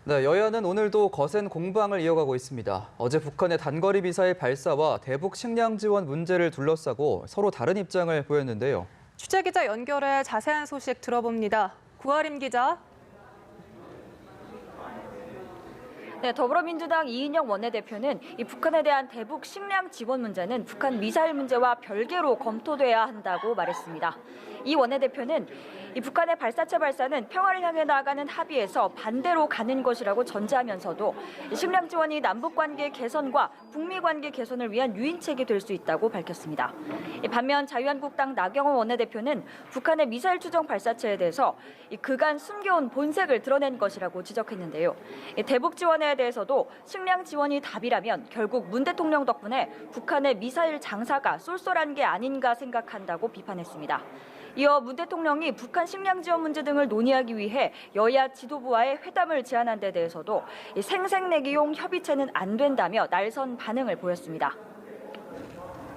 네, 여야는 오늘도 거센 공방을 이어가고 있습니다. 어제 북한의 단거리 미사일 발사와 대북 식량 지원 문제를 둘러싸고 서로 다른 입장을 보였는데요. 취재기자 연결해 자세한 소식 들어봅니다. 구하림 기자. 네, 더불어민주당 이인영 원내대표는 이 북한에 대한 대북 식량 지원 문제는 북한 미사일 문제와 별개로 검토돼야 한다고 말했습니다. 이 원내대표는 이 북한의 발사체 발사는 평화를 향해 나아가는 합의에서 반대로 가는 것이라고 전제하면서도 식량 지원이 남북 관계 개선과 북미 관계 개선을 위한 유인책이 될 수 있다고 밝혔습니다. 반면 자유한국당 나경원 원내대표는 북한의 미사일 추정 발사체에 대해서 그간 숨겨온 본색을 드러낸 것이라고 지적했는데요. 대북 지원에 대해서도 식량 지원이 답이라면 결국 문 대통령 덕분에 북한의 미사일 장사가 쏠쏠한 게 아닌가 생각한다고 비판했습니다. 이어 문 대통령이 북한 식량 지원 문제 등을 논의하기 위해 여야 지도부와의 회담을 제안한 데 대해서도 생색내기용 협의체는 안 된다며 날선 반응을 보였습니다.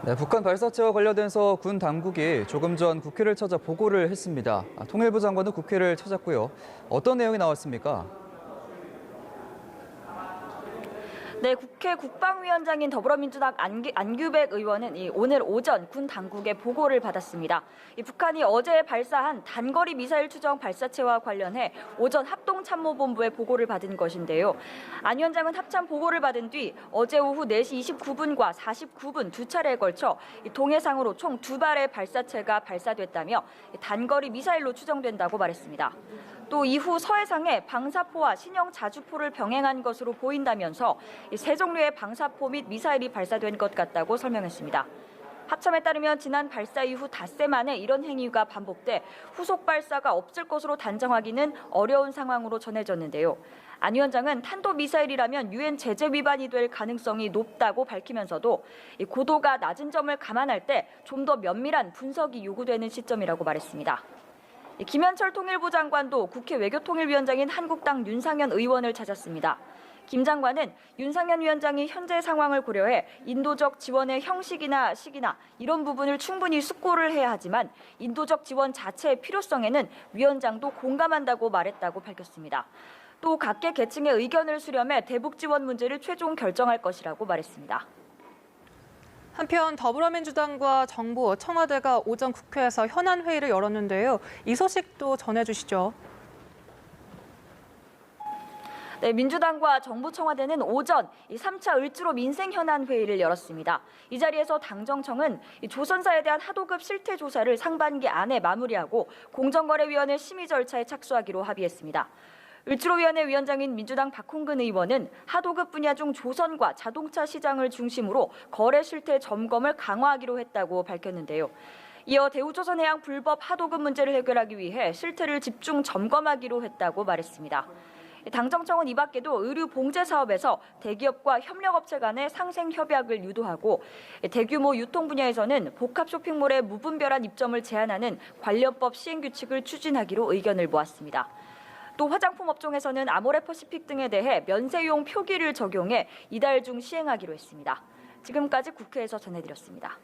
네, 북한 발사체와 관련해서 군 당국이 조금 전 국회를 찾아 보고를 했습니다. 통일부 장관도 국회를 찾았고요. 어떤 내용이 나왔습니까? 네, 국회 국방위원장인 더불어민주당 안규백 의원은 오늘 오전 군 당국의 보고를 받았습니다. 북한이 어제 발사한 단거리 미사일 추정 발사체와 관련해 오전 합동참모본부에 보고를 받은 것인데요. 안 위원장은 합참 보고를 받은 뒤 어제 오후 4시 29분과 49분 두 차례에 걸쳐 동해상으로 총 2발의 발사체가 발사됐다며 단거리 미사일로 추정된다고 말했습니다. 또 이후 서해상에 방사포와 신형 자주포를 병행한 것으로 보인다면서 세 종류의 방사포 및 미사일이 발사된 것 같다고 설명했습니다. 합참에 따르면 지난 발사 이후 닷새 만에 이런 행위가 반복돼 후속 발사가 없을 것으로 단정하기는 어려운 상황으로 전해졌는데요. 안 위원장은 탄도미사일이라면 유엔 제재 위반이 될 가능성이 높다고 밝히면서도 고도가 낮은 점을 감안할 때 좀 더 면밀한 분석이 요구되는 시점이라고 말했습니다. 김현철 통일부 장관도 국회 외교통일위원장인 한국당 윤상현 의원을 찾았습니다. 김 장관은 윤상현 위원장이 현재 상황을 고려해 인도적 지원의 형식이나 시기나 이런 부분을 충분히 숙고를 해야 하지만 인도적 지원 자체의 필요성에는 위원장도 공감한다고 말했다고 밝혔습니다. 또 각계 계층의 의견을 수렴해 대북 지원 문제를 최종 결정할 것이라고 말했습니다. 한편 더불어민주당과 정부, 청와대가 오전 국회에서 현안 회의를 열었는데요. 이 소식도 전해주시죠. 네, 민주당과 정부 청와대는 오전 3차 을지로 민생 현안 회의를 열었습니다. 이 자리에서 당정청은 조선사에 대한 하도급 실태 조사를 상반기 안에 마무리하고 공정거래위원회 심의 절차에 착수하기로 합의했습니다. 을지로위원회 위원장인 민주당 박홍근 의원은 하도급 분야 중 조선과 자동차 시장을 중심으로 거래 실태 점검을 강화하기로 했다고 밝혔는데요. 이어 대우조선해양 불법 하도급 문제를 해결하기 위해 실태를 집중 점검하기로 했다고 말했습니다. 당정청은 이 밖에도 의류 봉제 사업에서 대기업과 협력업체 간의 상생 협약을 유도하고 대규모 유통 분야에서는 복합 쇼핑몰의 무분별한 입점을 제한하는 관련법 시행 규칙을 추진하기로 의견을 모았습니다. 또 화장품 업종에서는 아모레퍼시픽 등에 대해 면세용 표기를 적용해 이달 중 시행하기로 했습니다. 지금까지 국회에서 전해드렸습니다.